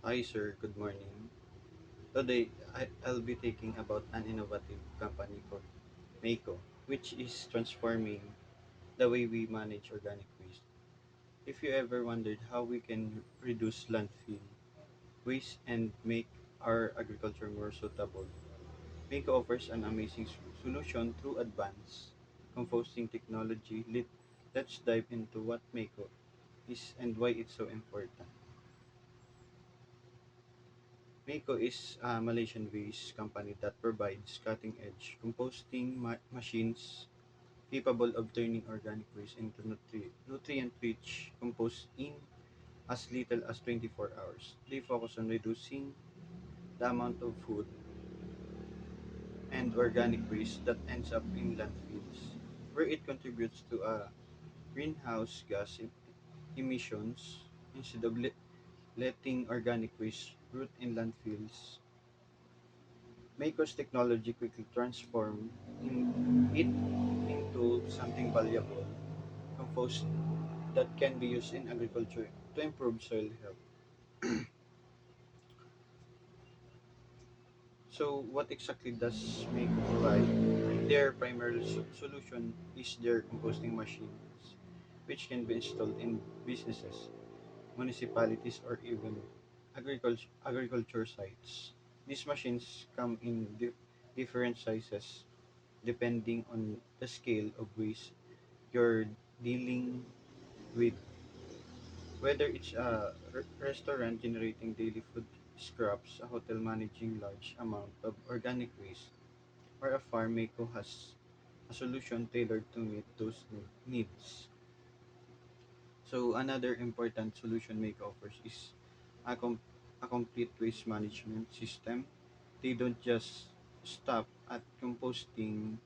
Hi sir, good morning. Today I'll be taking about an innovative company called Mako, which is transforming the way we manage organic waste. If you ever wondered how we can reduce landfill waste and make our agriculture more suitable, Mako offers an amazing solution through advanced composting technology. Let's dive into what Mako is and why it's so important. Mako is a Malaysian-based company that provides cutting-edge composting machines capable of turning organic waste into nutrient-rich compost in as little as 24 hours. They focus on reducing the amount of food and organic waste that ends up in landfills, where it contributes to a greenhouse gas emissions instead of letting organic waste root in landfills. Maker's technology quickly transformed it into something valuable, compost that can be used in agriculture to improve soil health. So, what exactly does Mako provide? Their primary solution is their composting machines, which can be installed in businesses, municipalities, or even agriculture sites. These machines come in different sizes depending on the scale of waste you're dealing with, whether it's a restaurant generating daily food scraps, a hotel managing large amount of organic waste, or a farm maker has a solution tailored to meet those needs. So another important solution Maker offers is a, com- a complete waste management system. They don't just stop at composting,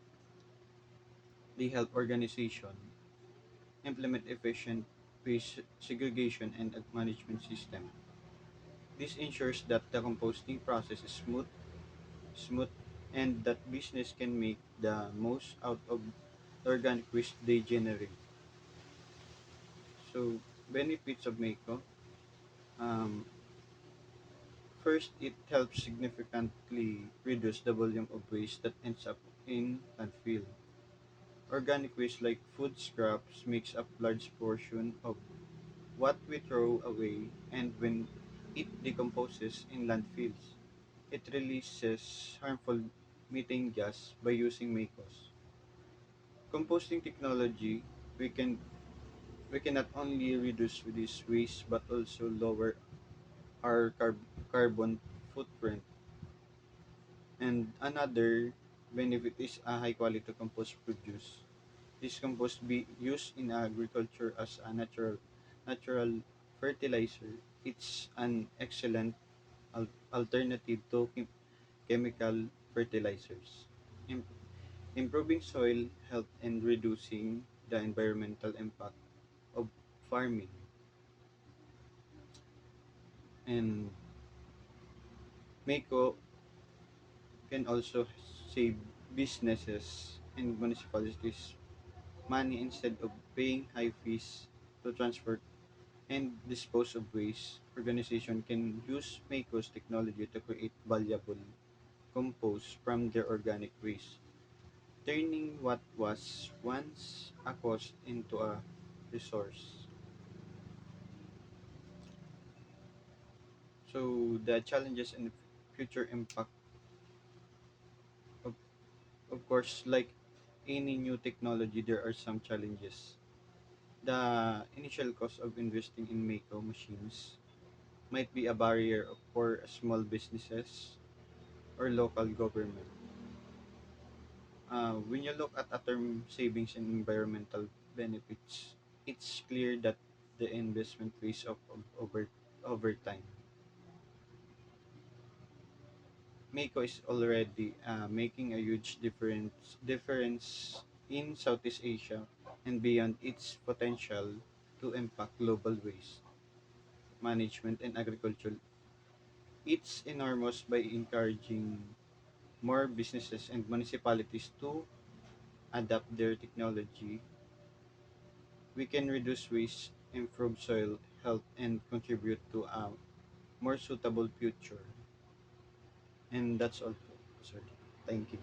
they help organization implement efficient waste segregation and management system. This ensures that the composting process is smooth, and that business can make the most out of the organic waste they generate. So, benefits of Mako. Um, First, it helps significantly reduce the volume of waste that ends up in landfill. Organic waste like food scraps makes up large portion of what we throw away, and when it decomposes in landfills, it releases harmful methane gas by using MACOS. Composting technology, we can we can not only reduce this waste but also lower our carbon footprint. And another benefit is a high quality compost produce. This compost be used in agriculture as a natural fertilizer. It's an excellent alternative to chemical fertilizers, im- improving soil health and reducing the environmental impact of farming. And Mako can also save businesses and municipalities money instead of paying high fees to transport and dispose of waste. Organization can use Mako's technology to create valuable compost from their organic waste, turning what was once a cost into a resource. So the challenges and future impact of, of course, like any new technology, there are some challenges. The initial cost of investing in Mako machines might be a barrier for small businesses or local government. When you look at a term savings and environmental benefits, it's clear that the investment pays off over time. Mako is already making a huge difference in Southeast Asia and beyond its potential to impact global waste management and agriculture. It's enormous by encouraging more businesses and municipalities to adapt their technology. We can reduce waste, improve soil health, and contribute to a more suitable future. And that's all po, sir. Thank you.